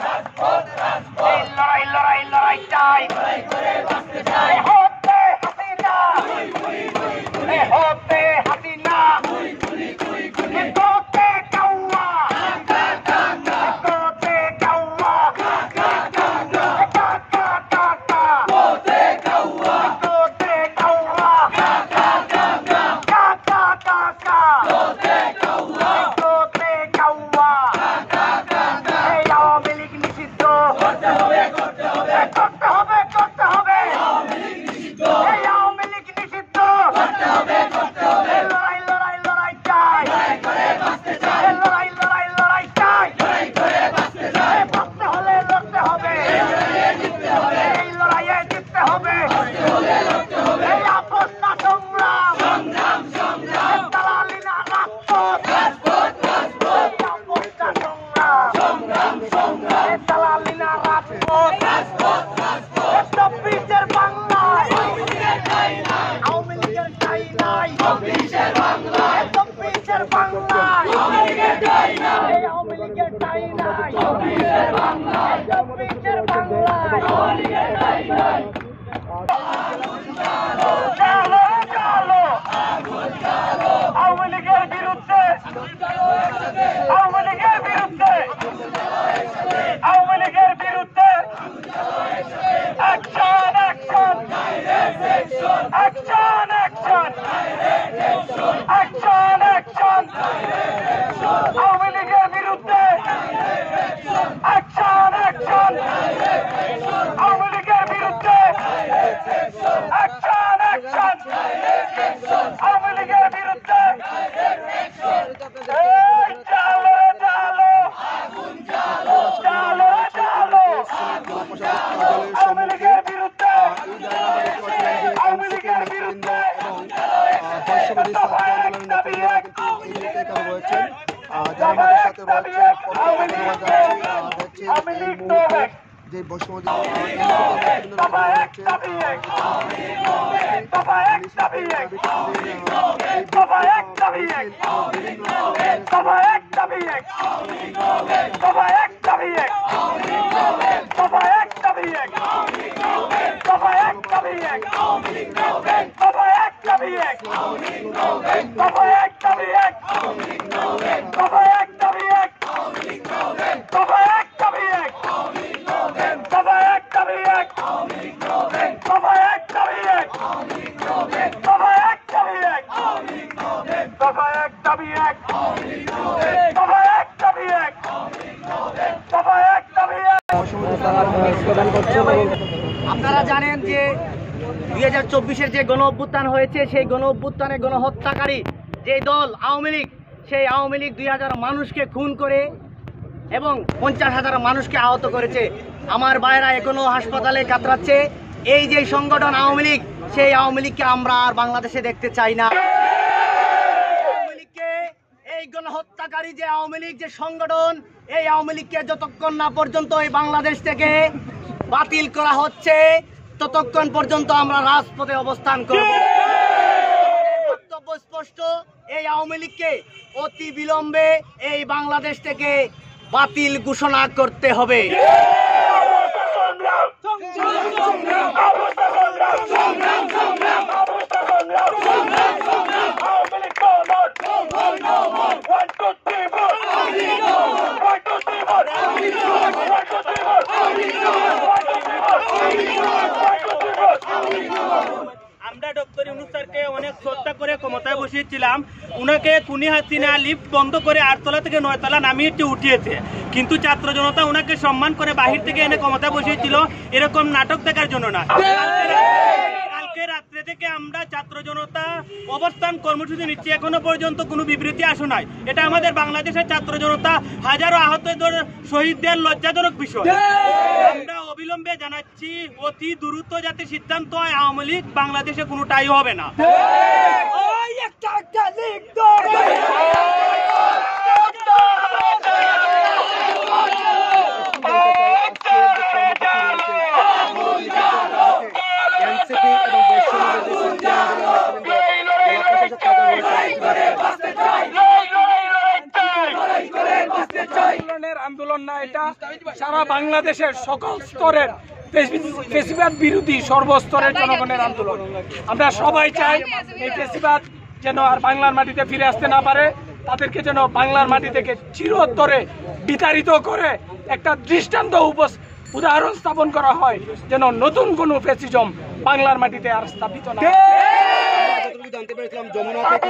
রাজপথ এই লড়াই লড়াই লড়াই চাই হতে হাসিনা হতে হাসিনা কোতে কাউয়া কোতে কাউয়া কাকা কাকা কোতে কাউয়া কোতে কাউয়া কাকা কাকা কোতে কাউয়া কোতে কাউয়া এই আওয়ামী লীগ নিষিদ্ধ করতে হবে করতে হবে করতে হবে করতে হবে এই আওয়ামী লীগ নিষিদ্ধ করতে হবে করতে হবে লড়াই লড়াই লড়াই চাই লড়াই লড়াই লড়াই চাই বাঁচতে হলে লড়তে হবে এই লড়াইয়ে জিততে হবে এই আপোষ না সংগ্রাম দালালি না রাজপথ আপোষ না সংগ্রাম দালালি না রাজপথ 24-এর বাংলায় আওয়ামী লীগের ঠাঁই নাই 24-এর বাংলায় 24-এর বাংলায় এই আওয়ামী লীগের ঠাঁই নাই 24-এর বাংলায় 24-এর বাংলায় চালো চালো আওয়ামী লীগের বিরুদ্ধে আওয়ামী লীগের বিরুদ্ধে আওয়ামী লীগের বিরুদ্ধে action action action action action action Awami লীগের বিরুদ্ধে অ্যাকশন অ্যাকশন আওয়ামী লীগের বিরুদ্ধে অ্যাকশন অ্যাকশন আওয়ামী লীগের বিরুদ্ধে চালো চালো চালো চালো আওয়ামী লীগের বিরুদ্ধে আওয়ামী লীগের বিরুদ্ধে যে বৈষম্য আপনারা জানেন যে 2024-এর যে গণ অভ্যুত্থান হয়েছে সেই গণ অভ্যুত্থানে গণহত্যাকারী যে দল আওয়ামী লীগ সেই আওয়ামী লীগ 2000 মানুষকে খুন করে এবং 50,000 মানুষকে আহত করেছে। আমার ভাইরা এখনো হাসপাতালে কাতরাচ্ছে। এই যে সংগঠন আওয়ামী লীগ সেই আওয়ামী লীগকে আমরা আর বাংলাদেশে দেখতে চাই না। আওয়ামী লীগকে এই গণহত্যাকারী যে আওয়ামী লীগ যে সংগঠন এই আওয়ামী লীগকে যতক্ষণ না পর্যন্ত এই বাংলাদেশ থেকে বাতিল করা হচ্ছে ততক্ষণ পর্যন্ত আমরা রাজপথে অবস্থান করব। বক্তব্য স্পষ্ট, এই আওয়ামী লীগকে অতি বিলম্বে এই বাংলাদেশ থেকে বাতিল ঘোষণা করতে হবে। আমরা ডক্টর ইউনূস স্যারকে অনেক শ্রদ্ধা করে ক্ষমতায় বসিয়েছিলাম। উনাকে খুনি হাসিনা লিফট বন্ধ করে 8 তলা থেকে 9 তলা নামিয়ে উঠিয়েছে, কিন্তু ছাত্র জনতা উনাকে সম্মান করে বাহির থেকে এনে ক্ষমতায় বসিয়েছিল এরকম নাটক দেখার জন্য না। কালকে রাত্রে থেকে আমরা ছাত্র জনতা অবস্থান কর্মসূচি নিচ্ছি, এখনো পর্যন্ত কোনো বিবৃতি আসে নাই। এটা আমাদের বাংলাদেশের ছাত্র জনতা হাজারো আহতদের শহীদদের লজ্জাজনক বিষয়। আমরা অবিলম্বে জানাচ্ছি অতি দ্রুত যাতে সিদ্ধান্ত হয় আওয়ামী লীগ বাংলাদেশে কোনোটাই হবে না। আন্দোলন না, এটা সারা বাংলাদেশের সকল স্তরের ফেসিবাদ বিরোধী সর্বস্তরের জনগণের আন্দোলন। আমরা সবাই চাই এই ফেসিবাদ যেন আর বাংলার মাটিতে ফিরে আসতে না পারে, তাদেরকে যেন বাংলার মাটি থেকে চিরতরে বিতাড়িত করে একটা দৃষ্টান্ত উদাহরণ স্থাপন করা হয়, যেন নতুন কোনো ফ্যাসিজম বাংলার মাটিতে আর স্থাপিত না। জানতে পেরেছিলাম যমুনা থেকে